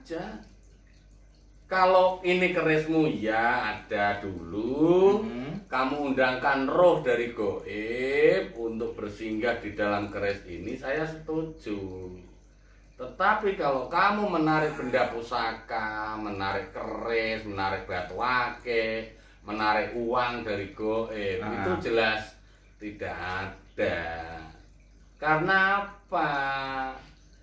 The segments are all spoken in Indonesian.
aja. Kalau ini kerismu ya ada dulu, kamu undangkan roh dari goib untuk bersinggah di dalam keris ini, saya setuju. Tetapi kalau kamu menarik benda pusaka, menarik keris, menarik batu akik, menarik uang dari goib, itu jelas tidak ada. Karena apa?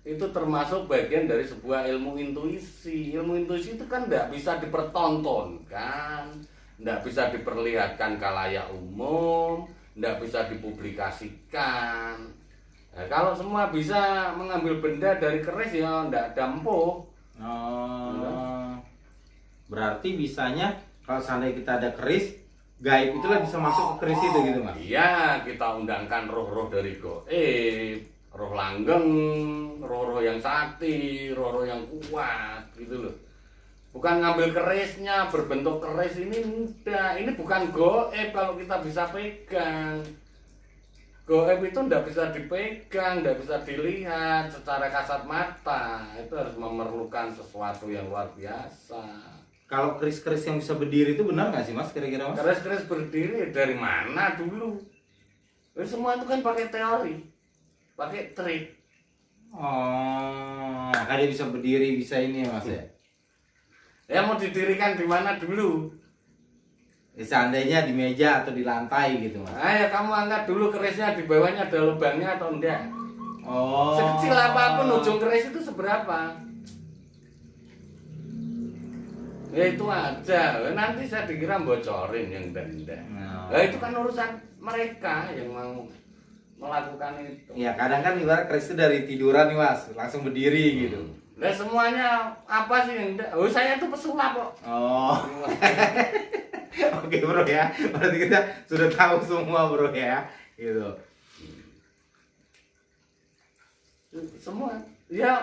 Itu termasuk bagian dari sebuah ilmu intuisi. Ilmu intuisi itu kan tidak bisa dipertontonkan, tidak bisa diperlihatkan khalayak umum, tidak bisa dipublikasikan. Nah, kalau semua bisa mengambil benda dari keris ya tidak ada empuh. Berarti bisanya kalau seandainya kita ada keris, gaib itulah bisa masuk ke keris itu gitu Mas? Iya, kita undangkan roh-roh dari goib, roh langgeng, roh-roh yang sakti, roh-roh yang kuat gitu loh. Bukan ngambil kerisnya berbentuk keris ini enggak. Ini bukan goib kalau kita bisa pegang. Goib itu enggak bisa dipegang, enggak bisa dilihat secara kasat mata. Itu harus memerlukan sesuatu yang luar biasa. Kalau keris-keris yang bisa berdiri itu benar nggak sih Mas kira-kira Mas? Keris-keris berdiri dari mana dulu? Semua itu kan pakai teori, pakai trik. Kan dia bisa berdiri, bisa ini ya Mas ya? Ya mau didirikan di mana dulu? Seandainya di meja atau di lantai gitu Mas. Ya kamu angkat dulu kerisnya, di bawahnya ada lubangnya atau enggak? Sekecil apapun ujung keris itu seberapa? Ya itu aja. Nanti saya dikira bocorin yang enggak. Nah, itu kan urusan mereka yang mau melakukan itu. Ya kadang kan ibarat keris itu dari tiduran nih Mas, langsung berdiri gitu. Nah semuanya apa sih yang enggak? Saya tuh pesulap kok. Oke bro ya, berarti kita sudah tahu semua bro ya, gitu. Semua, ya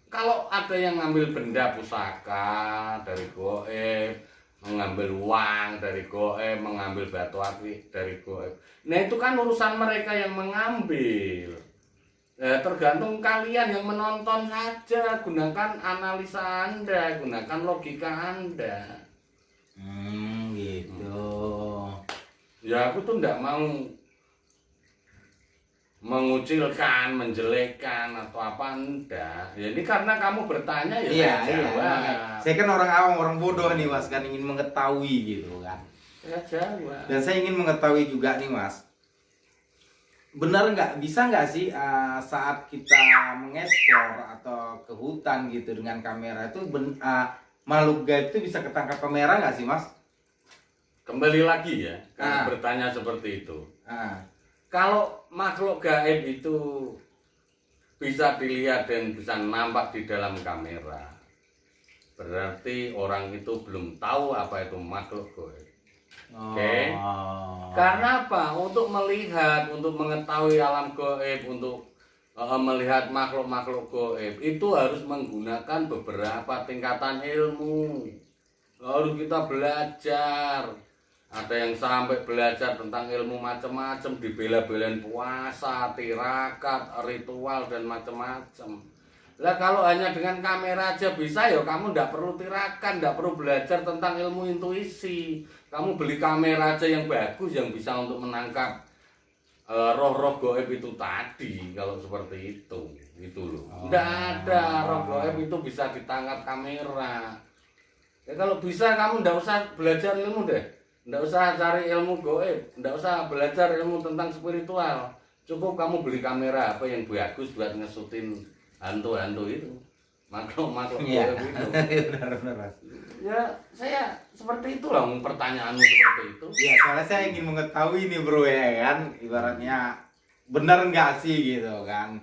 kalau ada yang ngambil benda pusaka dari goib, mengambil uang dari goib, mengambil batu akik dari goib. Nah itu kan urusan mereka yang mengambil. Tergantung kalian yang menonton saja, gunakan analisa Anda, gunakan logika Anda. Gitu. Ya aku tuh enggak mau mengucilkan, menjelekkan atau apa enggak. Ya ini karena kamu bertanya ya saya jawab. Saya kan orang awam, orang bodoh nih Mas, kan ingin mengetahui gitu kan. Saya jawab. Dan saya ingin mengetahui juga nih Mas, benar nggak, bisa nggak sih saat kita mengekspor atau ke hutan gitu dengan kamera itu makhluk gaib itu bisa ketangkap kamera nggak sih Mas? Kembali lagi ya, kamu bertanya seperti itu. Kalau makhluk gaib itu bisa dilihat dan bisa nampak di dalam kamera, berarti orang itu belum tahu apa itu makhluk gaib. Oke. Karena apa? Untuk melihat, untuk mengetahui alam gaib, untuk melihat makhluk-makhluk gaib itu harus menggunakan beberapa tingkatan ilmu. Harus kita belajar. Ada yang sampai belajar tentang ilmu macam-macam, dibela-belain puasa, tirakat, ritual dan macam-macam. Lah kalau hanya dengan kamera aja bisa ya kamu ndak perlu tirakan, ndak perlu belajar tentang ilmu intuisi. Kamu beli kamera aja yang bagus yang bisa untuk menangkap roh-roh gaib itu tadi. Kalau seperti itu, gitu loh. Ndak ada roh gaib itu bisa ditangkap kamera. Ya kalau bisa kamu ndak usah belajar ilmu deh. Ndak usah cari ilmu gaib, ndak usah belajar ilmu tentang spiritual. Cukup kamu beli kamera apa yang bagus buat ngesutin hantu-hantu itu, makhluk-makhluk gaib itu. Benar-benar. Ya saya seperti itulah pertanyaanmu seperti itu. Ya soalnya saya ingin mengetahui nih bro ya kan, ibaratnya benar nggak sih gitu kan.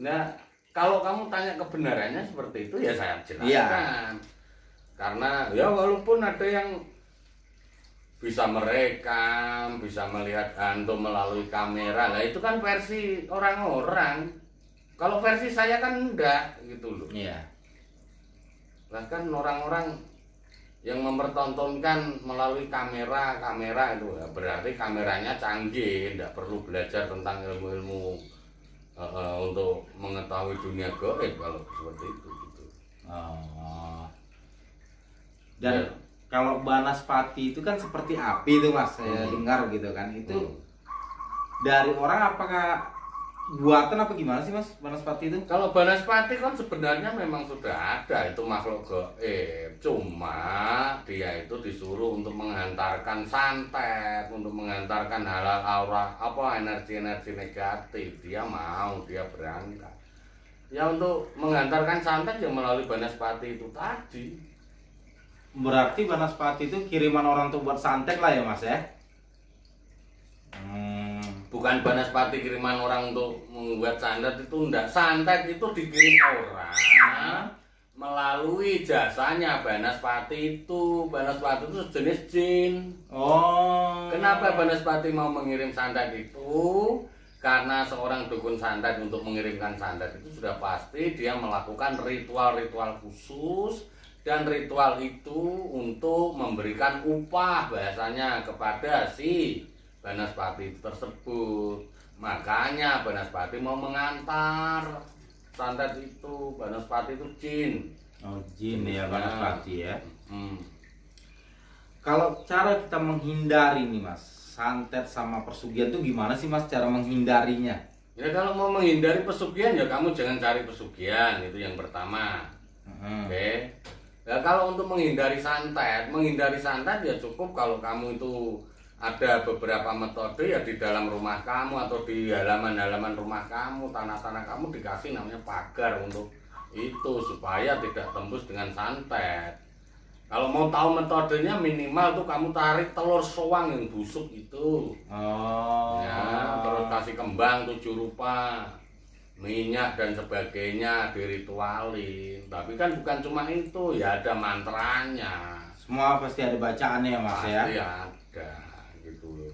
Nah kalau kamu tanya kebenarannya seperti itu ya saya jelaskan. Iya. Karena ya walaupun ada yang bisa merekam, bisa melihat hantu melalui kamera, lah itu kan versi orang-orang. Kalau versi saya kan enggak gitu loh. Iya. Bahkan orang-orang yang mempertontonkan melalui kamera itu ya, berarti kameranya canggih, enggak perlu belajar tentang ilmu-ilmu untuk mengetahui dunia gaib kalau seperti itu. Oh. Dan Ya. kalau Banaspati itu kan seperti api itu Mas, saya dengar gitu kan. Itu dari orang apakah buatan apa gimana sih Mas Banaspati itu? Kalau Banaspati kan sebenarnya memang sudah ada itu makhluk gaib, cuma dia itu disuruh untuk menghantarkan santet, untuk menghantarkan hal-hal aura apa energi-energi negatif. Dia mau, dia berangkat. Ya untuk menghantarkan santet ya melalui Banaspati itu tadi. Berarti Banaspati itu kiriman orang tuh buat santet lah ya Mas ya? Bukan Banaspati kiriman orang untuk membuat santet itu enggak. Santet itu dikirim orang melalui jasanya Banaspati itu. Banaspati itu sejenis jin. Oh. Kenapa Banaspati mau mengirim santet itu? Karena seorang dukun santet untuk mengirimkan santet itu sudah pasti dia melakukan ritual-ritual khusus. Dan ritual itu untuk memberikan upah bahasanya kepada si Banaspati tersebut. Makanya Banaspati mau mengantar santet itu. Banaspati itu jin. Oh, jin ya Banaspati ya. Hmm. Kalau cara kita menghindari nih Mas, santet sama persugihan tuh gimana sih Mas cara menghindarinya? Ya kalau mau menghindari pesugihan ya kamu jangan cari pesugihan, itu yang pertama. Oke. Ya kalau untuk menghindari santet ya cukup kalau kamu itu ada beberapa metode ya di dalam rumah kamu atau di halaman-halaman rumah kamu, tanah-tanah kamu dikasih namanya pagar untuk itu supaya tidak tembus dengan santet. Kalau mau tahu metodenya minimal tuh kamu tarik telur soang yang busuk itu. Oh. Ya, terus kasih kembang 7 rupa, minyak dan sebagainya diritualin. Tapi kan bukan cuma itu, ya ada mantranya. Semua pasti ada bacaannya ya Mas ya. Pasti ada gitu loh.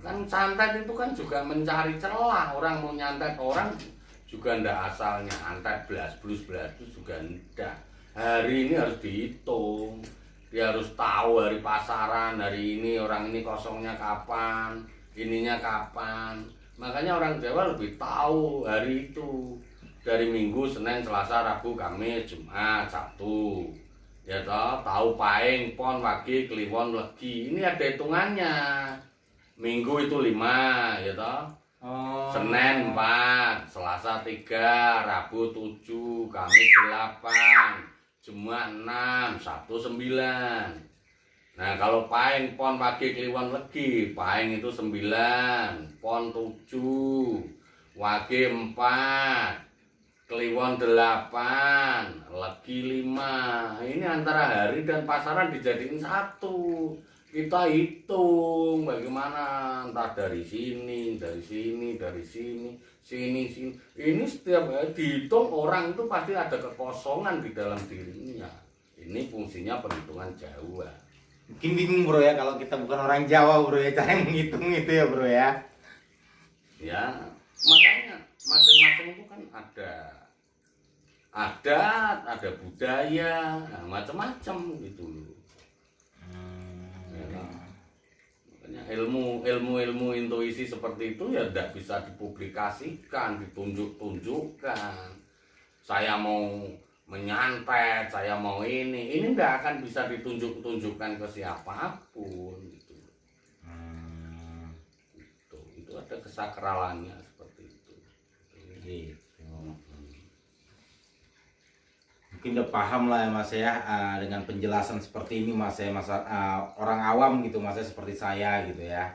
Kan santet itu kan juga mencari celah. Orang mau nyantet orang juga ndak asalnya antet blus juga ndak. Hari ini harus dihitung. Dia harus tahu hari pasaran, hari ini orang ini kosongnya kapan, ininya kapan. Makanya orang Jawa lebih tahu hari itu. Dari Minggu, Senin, Selasa, Rabu, Kamis, Jumat, Sabtu. Ya toh, tahu Paing, Pon, Wage, Kliwon, Legi. Ini ada hitungannya. Minggu itu 5, ya toh. Oh. Senin 4, Selasa 3, Rabu 7, Kamis 8, Jumat 6, Sabtu 9. Nah kalau Paing, Pon, Wage, Kliwon, Legi, Paing itu 9, Pon 7, Wage 4, Kliwon 8, Legi 5. Ini antara hari dan pasaran dijadiin satu. Kita hitung bagaimana, entah dari sini, sini. Ini setiap hari dihitung orang itu pasti ada kekosongan di dalam dirinya. Ini fungsinya perhitungan Jawa. Mungkin bingung bro ya kalau kita bukan orang Jawa bro ya cara menghitung itu ya bro ya. Ya, makanya masing-masing itu kan ada adat, ada budaya, nah, macam-macam gitu loh. Makanya ilmu intuisi seperti itu ya tidak bisa dipublikasikan, ditunjukkan. Saya mau menyantet, saya mau ini tidak akan bisa ditunjukkan ke siapapun gitu. Itu ada kesakralannya seperti itu. Mungkin udah paham lah ya Mas ya dengan penjelasan seperti ini Mas ya, orang awam gitu Mas ya, seperti saya gitu ya.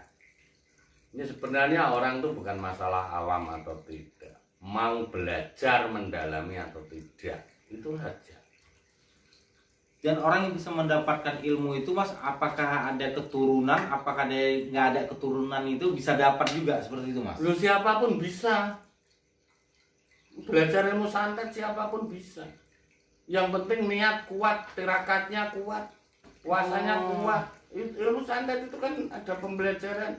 Ini sebenarnya orang itu bukan masalah awam atau tidak, mau belajar mendalami atau tidak, itu saja. Dan orang yang bisa mendapatkan ilmu itu Mas, apakah ada keturunan, apakah ada nggak ada keturunan itu bisa dapat juga seperti itu Mas? Lu siapapun bisa belajar ilmu santet, siapapun bisa. Yang penting niat kuat, tirakatnya kuat, puasanya kuat. Ilmu santet itu kan ada pembelajaran,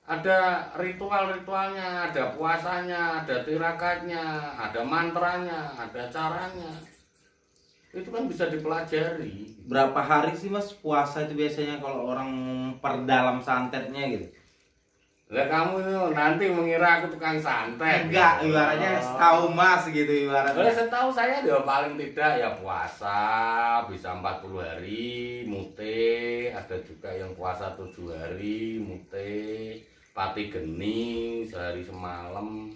ada ritual-ritualnya, ada puasanya, ada tirakatnya, ada mantranya, ada caranya. Itu kan bisa dipelajari. Berapa hari sih Mas puasa itu biasanya kalau orang perdalam santetnya gitu? Lah kamu itu nanti mengira aku tukang santet. Enggak, gitu. ibaratnya setahu Mas gitu ibaratnya. Setahu saya ya paling tidak ya puasa bisa 40 hari mute, ada juga yang puasa 7 hari mute, pati geni sehari semalam.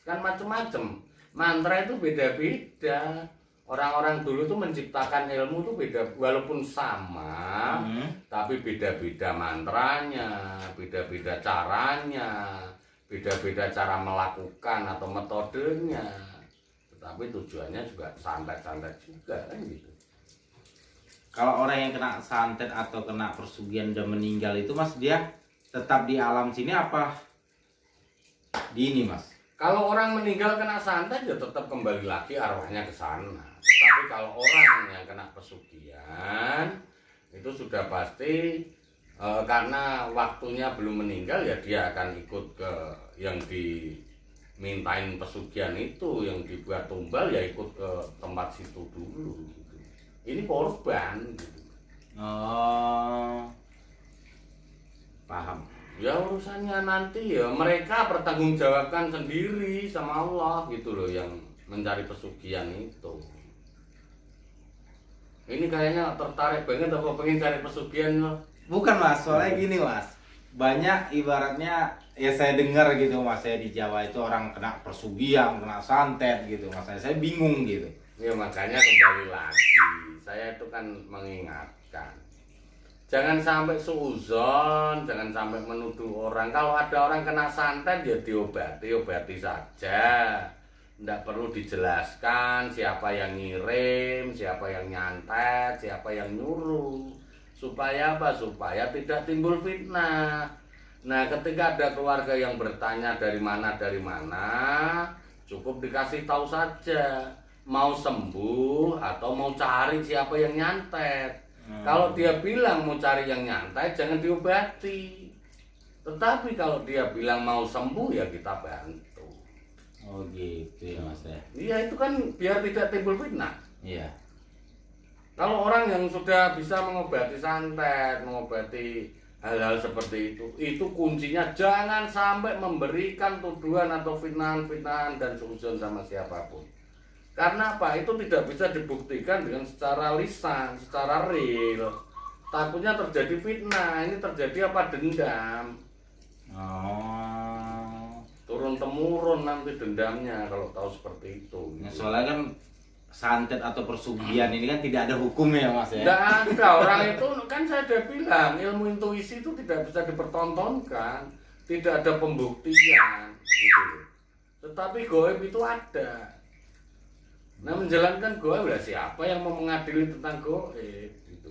Kan macam-macam. Mantra itu beda-beda. Orang-orang dulu tuh menciptakan ilmu tuh beda, walaupun sama, tapi beda-beda mantranya, beda-beda caranya, beda-beda cara melakukan atau metodenya. Tetapi tujuannya juga santet-santet juga kan gitu. Kalau orang yang kena santet atau kena persugihan dan meninggal itu Mas, dia tetap di alam sini apa di ini Mas? Kalau orang meninggal kena santet ya tetap kembali lagi arwahnya ke sana. Tetapi kalau orang yang kena pesugihan itu sudah pasti karena waktunya belum meninggal ya dia akan ikut ke yang dimintain pesugihan itu, yang dibuat tumbal ya ikut ke tempat situ dulu gitu. Ini korban gitu. Oh, paham. Ya urusannya nanti ya mereka pertanggungjawabkan sendiri sama Allah gitu loh yang mencari pesugihan itu. Ini kayaknya tertarik banget apa pengen cari pesugihan loh. Bukan Mas, soalnya gini Mas, banyak ibaratnya ya saya dengar gitu Mas, saya di Jawa itu orang kena persugihan, kena santet gitu Mas, saya bingung gitu. Ya makanya kembali lagi, saya itu kan mengingatkan, jangan sampai suuzon, jangan sampai menuduh orang. Kalau ada orang kena santet ya diobati saja. Tidak perlu dijelaskan siapa yang ngirim, siapa yang nyantet, siapa yang nyuruh. Supaya apa? Supaya tidak timbul fitnah. Nah, ketika ada keluarga yang bertanya dari mana, cukup dikasih tahu saja. Mau sembuh atau mau cari siapa yang nyantet. Kalau dia bilang mau cari yang nyantet, jangan diobati. Tetapi kalau dia bilang mau sembuh, ya kita bantu. Oh gitu ya Mas ya. Iya, itu kan biar tidak timbul fitnah. Iya. Kalau orang yang sudah bisa mengobati santet, mengobati hal-hal seperti itu kuncinya jangan sampai memberikan tuduhan atau fitnahan dan suuzon sama siapapun. Karena apa? Itu tidak bisa dibuktikan dengan secara lisan, secara real. Takutnya terjadi fitnah, ini terjadi apa? Dendam. Oh. Turun temurun nanti dendamnya kalau tahu seperti itu. Nah, soalnya kan santet atau persugihan ini kan tidak ada hukumnya Mas ya. Tidak ada, orang itu kan saya sudah bilang ilmu intuisi itu tidak bisa dipertontonkan, tidak ada pembuktian gitu. Tetapi gaib itu ada. Nah, menjalankan gaib lah siapa yang mau mengadili tentang gaib gitu.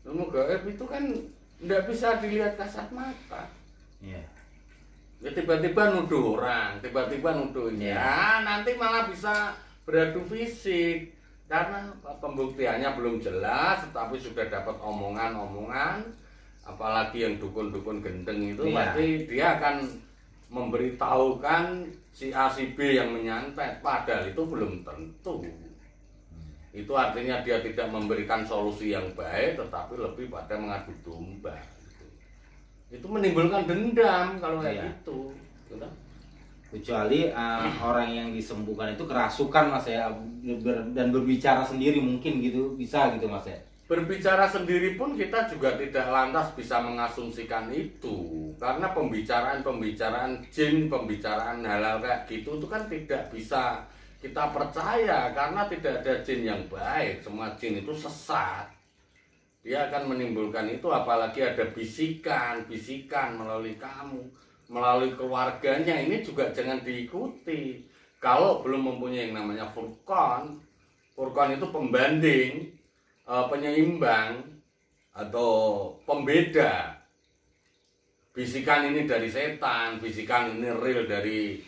Ilmu gaib itu kan tidak bisa dilihat kasat mata. Iya. Ya tiba-tiba nuduh orang, tiba-tiba nuduh ini. Ya, nanti malah bisa beradu fisik karena pembuktiannya belum jelas, tetapi sudah dapat omongan-omongan, apalagi yang dukun-dukun gendeng itu pasti dia akan memberitahukan si A si B yang menyantet, padahal itu belum tentu. Itu artinya dia tidak memberikan solusi yang baik, tetapi lebih pada mengadu domba. Itu menimbulkan dendam kalau kayak gitu. Kecuali orang yang disembuhkan itu kerasukan Mas ya, dan berbicara sendiri mungkin gitu, bisa gitu Mas ya. Berbicara sendiri pun kita juga tidak lantas bisa mengasumsikan itu, karena pembicaraan jin, pembicaraan hal-hal kayak gitu itu kan tidak bisa kita percaya karena tidak ada jin yang baik, semua jin itu sesat. Dia akan menimbulkan itu, apalagi ada bisikan melalui kamu, melalui keluarganya, ini juga jangan diikuti. Kalau belum mempunyai yang namanya Furqan itu pembanding, penyeimbang atau pembeda. Bisikan ini dari setan, bisikan ini real dari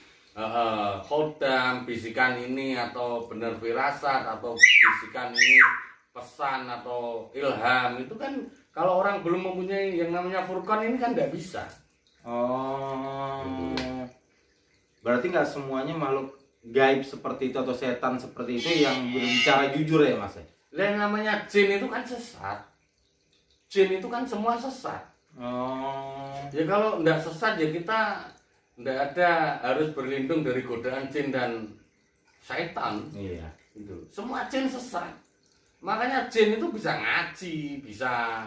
khodam, bisikan ini atau benar firasat, atau bisikan ini pesan atau ilham. Itu kan kalau orang belum mempunyai yang namanya Furqan ini kan tidak bisa. Oh, berarti nggak semuanya makhluk gaib seperti itu atau setan seperti itu yang berbicara jujur ya Mas? Yang namanya jin itu kan sesat. Jin itu kan semua sesat. Oh. Ya kalau nggak sesat ya kita nggak ada harus berlindung dari godaan jin dan syaitan. Iya. Gitu. Semua jin sesat. Makanya jin itu bisa ngaji, bisa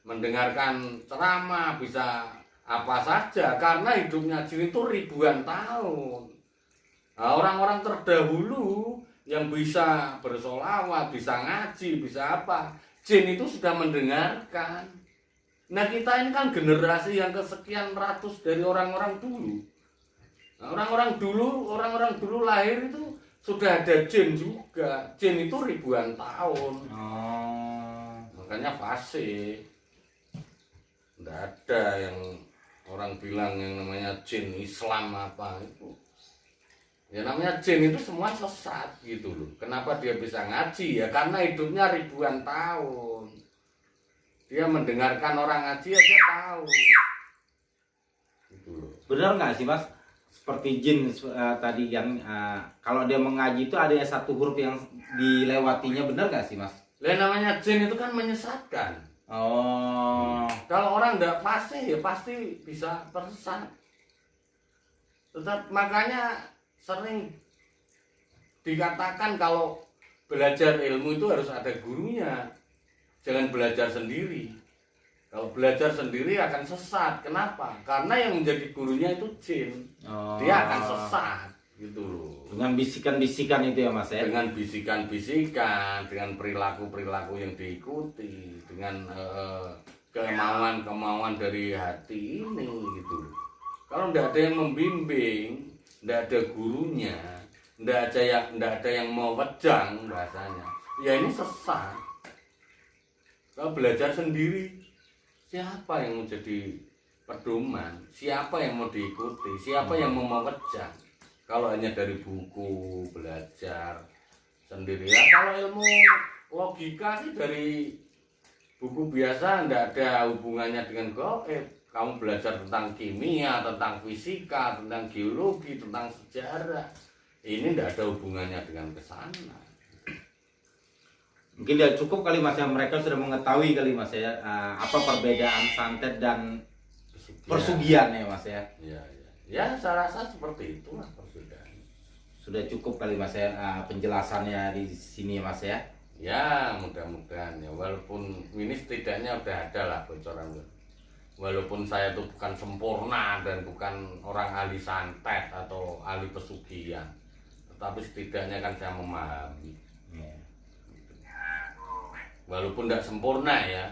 mendengarkan ceramah, bisa apa saja karena hidupnya jin itu ribuan tahun. Nah, orang-orang terdahulu yang bisa bersolawat, bisa ngaji, bisa apa, jin itu sudah mendengarkan. Nah kita ini kan generasi yang kesekian ratus dari orang-orang dulu. Nah, orang-orang dulu lahir itu sudah ada jin juga. Jin itu ribuan tahun. Oh. Makanya fasih. Tidak ada yang orang bilang yang namanya jin Islam apa itu. Ya namanya jin itu semua sesat gitu loh. Kenapa dia bisa ngaji? Ya karena hidupnya ribuan tahun. Dia mendengarkan orang ngaji ya dia tahu. Gitu loh. Benar nggak sih Mas? Seperti jin tadi yang kalau dia mengaji itu ada yang satu huruf yang dilewatinya, benar nggak sih Mas? Lah namanya jin itu kan menyesatkan. Oh. Kalau orang tidak fasih ya pasti bisa tersesat. Tetap makanya sering dikatakan kalau belajar ilmu itu harus ada gurunya. Jangan belajar sendiri. Kalau belajar sendiri akan sesat. Kenapa? Karena yang menjadi gurunya itu jin. Oh. Dia akan sesat gitu loh. Dengan bisikan-bisikan itu ya Mas ya. Dengan bisikan-bisikan, dengan perilaku-perilaku yang diikuti, dengan kemauan-kemauan dari hati ini gitu. Kalau tidak ada yang membimbing, tidak ada gurunya, tidak ada yang mau wedang bahasanya, ya ini sesat. Kalau belajar sendiri, siapa yang mau jadi pedoman? Siapa yang mau diikuti? Siapa yang mau wedang? Kalau hanya dari buku belajar sendiri, ya kalau ilmu logika sih dari buku biasa tidak ada hubungannya dengan gaib. Kamu belajar tentang kimia, tentang fisika, tentang geologi, tentang sejarah, ini tidak ada hubungannya dengan kesana. Mungkin ya cukup kali Mas ya, mereka sudah mengetahui kali Mas ya apa perbedaan santet dan persugihan ya Mas ya. Ya saya rasa seperti itulah perbedaan. Sudah cukup kali Mas ya penjelasannya di sini Mas ya. Ya mudah-mudahan ya, walaupun ini setidaknya udah ada lah bocoran. Walaupun saya itu bukan sempurna dan bukan orang ahli santet atau ahli pesugihan, tetapi setidaknya kan saya memahami. Walaupun tidak sempurna ya.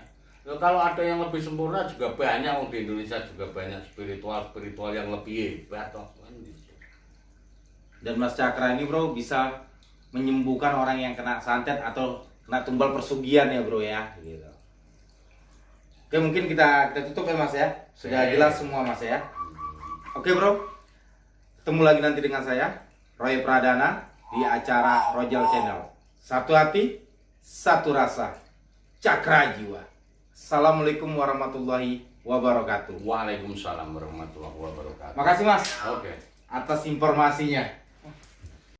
Kalau ada yang lebih sempurna juga banyak, di Indonesia juga banyak spiritual yang lebih hebat kan gitu. Dan Mas Cakra ini bro bisa menyembuhkan orang yang kena santet atau kena tumbal persugihan ya bro ya gitu. Oke mungkin kita tutup ya Mas ya. Sudah jelas semua Mas ya. Oke bro, ketemu lagi nanti dengan saya Roy Pradana di acara Rojal Channel. Satu hati, satu rasa, Cakra Jiwa. Assalamualaikum warahmatullahi wabarakatuh. Waalaikumsalam warahmatullahi wabarakatuh. Makasih Mas Oke. atas informasinya.